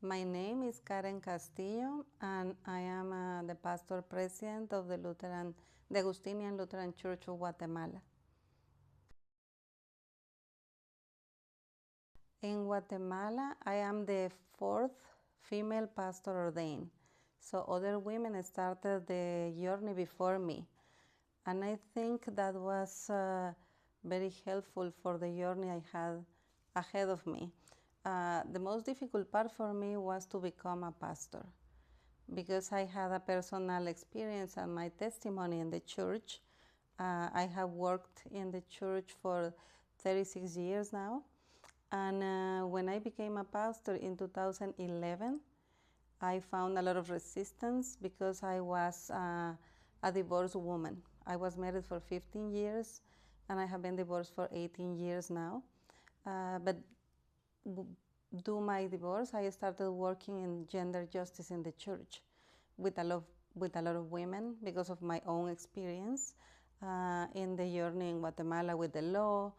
My name is Karen Castillo, and I am the pastor president of the Augustinian-Lutheran Church of Guatemala. In Guatemala, I am the fourth female pastor ordained. So other women started the journey before me. And I think that was very helpful for the journey I had ahead of me. The most difficult part for me was to become a pastor, because I had a personal experience and my testimony in the church. I have worked in the church for 36 years now. And when I became a pastor in 2011, I found a lot of resistance because I was a divorced woman. I was married for 15 years and I have been divorced for 18 years now. But due my divorce, I started working in gender justice in the church with a lot of women because of my own experience in the journey in Guatemala with the law,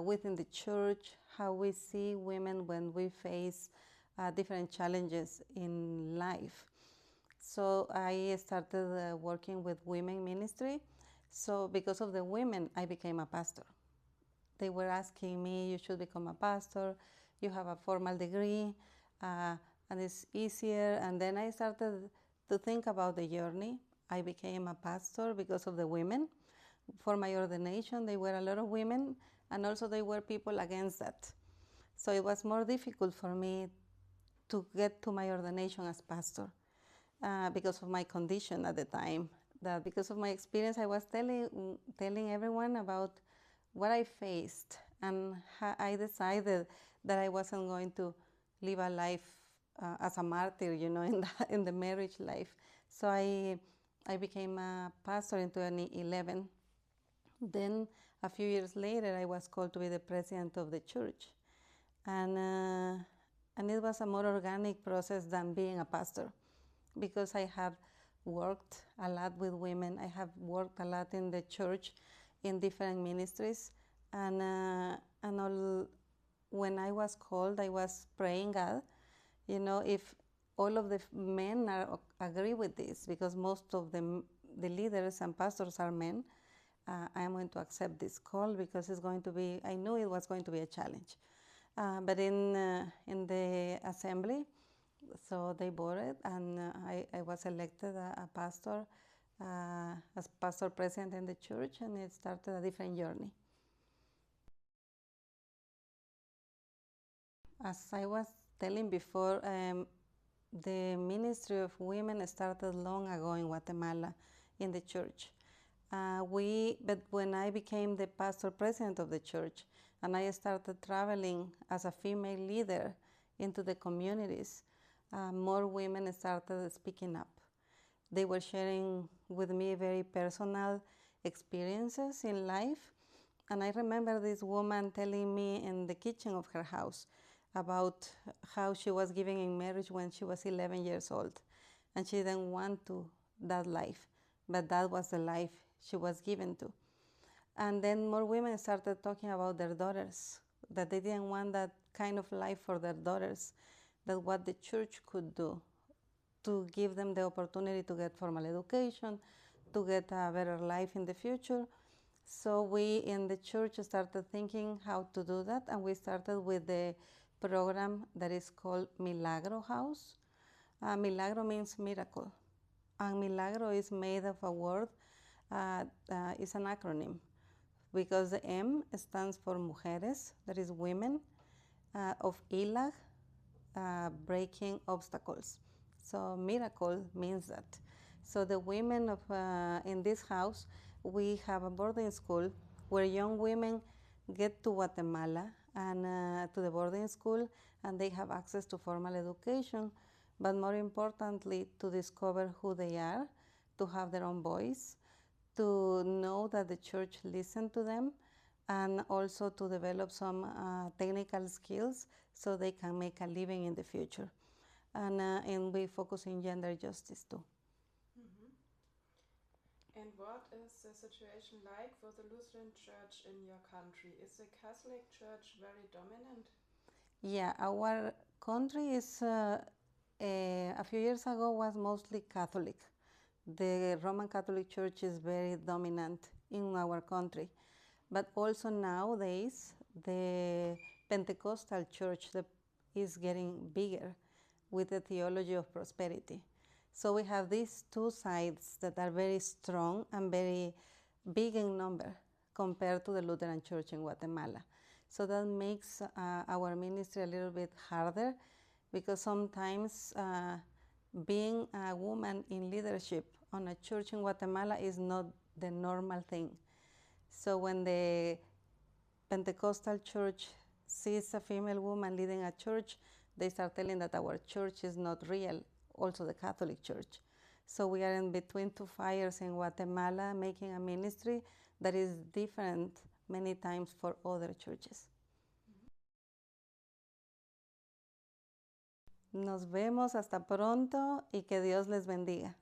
within the church, how we see women when we face different challenges in life. So I started working with women ministry. So because of the women, I became a pastor. They were asking me, you should become a pastor, you have a formal degree, and it's easier. And then I started to think about the journey. I became a pastor because of the women. For my ordination, there were a lot of women, and also there were people against that. So it was more difficult for me to get to my ordination as pastor because of my condition at the time. That because of my experience, I was telling everyone about what I faced, and I decided that I wasn't going to live a life as a martyr, in the marriage life. So I became a pastor in 2011. Then a few years later, I was called to be the president of the church, and it was a more organic process than being a pastor, because I have worked a lot with women. I have worked a lot in the church in different ministries, and when I was called, I was praying God, if all of the men agree with this, because most of the leaders and pastors are men, I am going to accept this call, because I knew it was going to be a challenge. But in the assembly, so they voted, and I was elected a pastor, as pastor president in the church, and it started a different journey. As I was telling before, the ministry of women started long ago in Guatemala in the church. But when I became the pastor president of the church, and I started traveling as a female leader into the communities, more women started speaking up. They were sharing with me very personal experiences in life. And I remember this woman telling me in the kitchen of her house about how she was giving in marriage when she was 11 years old. And she didn't want that life, but that was the life she was given to. And then more women started talking about their daughters, that they didn't want that kind of life for their daughters, that what the church could do to give them the opportunity to get formal education, to get a better life in the future. So we in the church started thinking how to do that, and we started with the program that is called Milagro House. Milagro means miracle, and Milagro is made of a word, it's an acronym, because the M stands for Mujeres, that is women, of ILAG, breaking obstacles. So miracle means that. So the women in this house, we have a boarding school where young women get to Guatemala and to the boarding school, and they have access to formal education, but more importantly, to discover who they are, to have their own voice, to know that the church listened to them, and also to develop some technical skills so they can make a living in the future. And we focus in gender justice too. And what is the situation like for the Lutheran Church in your country? Is the Catholic Church very dominant? Yeah, our country is, a few years ago, was mostly Catholic. The Roman Catholic Church is very dominant in our country. But also nowadays, the Pentecostal Church is getting bigger with the theology of prosperity. So we have these two sides that are very strong and very big in number compared to the Lutheran Church in Guatemala. So that makes our ministry a little bit harder, because sometimes being a woman in leadership on a church in Guatemala is not the normal thing. So when the Pentecostal church sees a female woman leading a church, they start telling that our church is not real, also the Catholic Church. So we are in between two fires in Guatemala, making a ministry that is different many times for other churches. Nos vemos, hasta pronto y que Dios les bendiga.